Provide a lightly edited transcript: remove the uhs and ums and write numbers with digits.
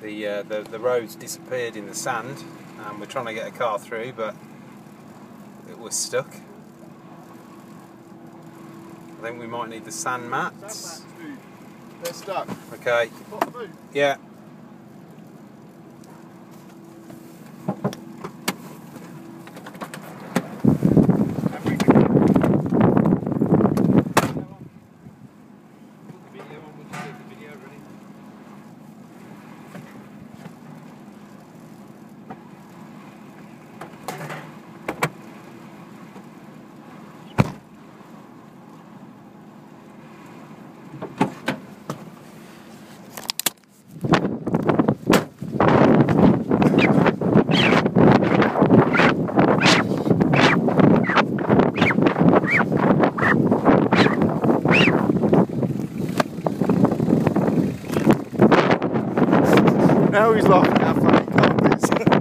The roads disappeared in the sand, and we're trying to get a car through, but it was stuck. I think we might need the sand mats. They're stuck. Okay. Yeah. Now he's laughing at how funny carpets.